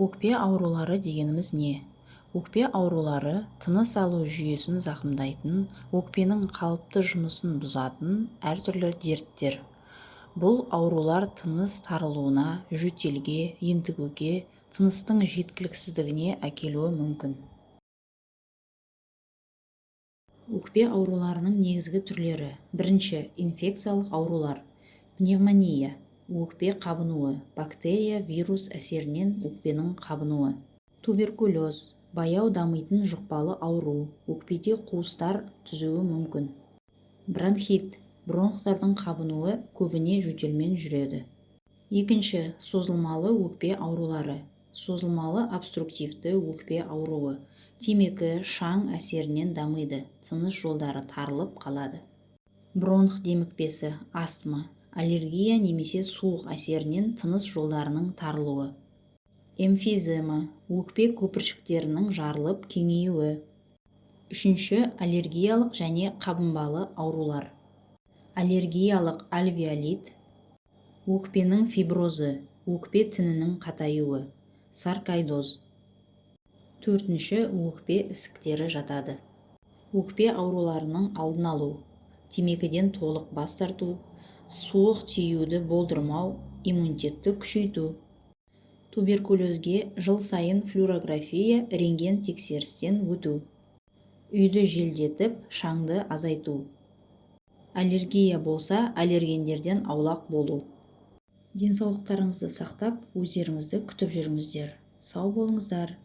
Өкпе аурулары дегеніміз не? Өкпе аурулары тыныс алу жүйесін зақымдайтын, өкпенің қалыпты жұмысын бұзатын әртүрлі дерттер. Бұл аурулар тыныс тарылуына, жөтелге, ентігуге, тыныстың жеткіліксіздігіне әкелуі мүмкін. Өкпе ауруларының негізгі түрлері. Бірінші, инфекциялық аурулар. Пневмония, өкпе қабынуы, бактерия, вирус әсерінен өкпенің қабынуы. Туберкулез, баяу дамитын жұқпалы ауру, өкпеде қуыстар түзуі мүмкін. Бронхит, бронхтардың қабынуы, көбіне жөтелмен жүреді. Екінші, созылмалы өкпе аурулары. Созылмалы обструктивті өкпе ауруы. Темекі, шаң әсерінен дамиды, тыныс жолдары тарылып қалады. Бронх демікпесі, астма, аллергия немесе суық әсерінен тыныс жолдарының тарылуы. Эмфизема, өкпе көпіршіктерінің жарылып кеңеюі. Үшінші, аллергиялық және қабынбалы аурулар. Аллергиялық альвеолит, өкпенің фиброзы, өкпе тінінің қатаюы. Саркоидоз. Төртінші, өкпе ісіктері жатады. Өкпе ауруларының алдын алу, темекіден толық бас тарту, суық тиюді болдырмау, иммунитетті күшейту. Туберкулезге жыл сайын флюорография, рентген тексерістен өту. Үйді желдетіп, шаңды азайту. Аллергия болса, аллергендерден аулақ болу. Денсаулықтарыңызды сақтап, өздеріңізді күтіп жүріңіздер. Сау болыңыздар.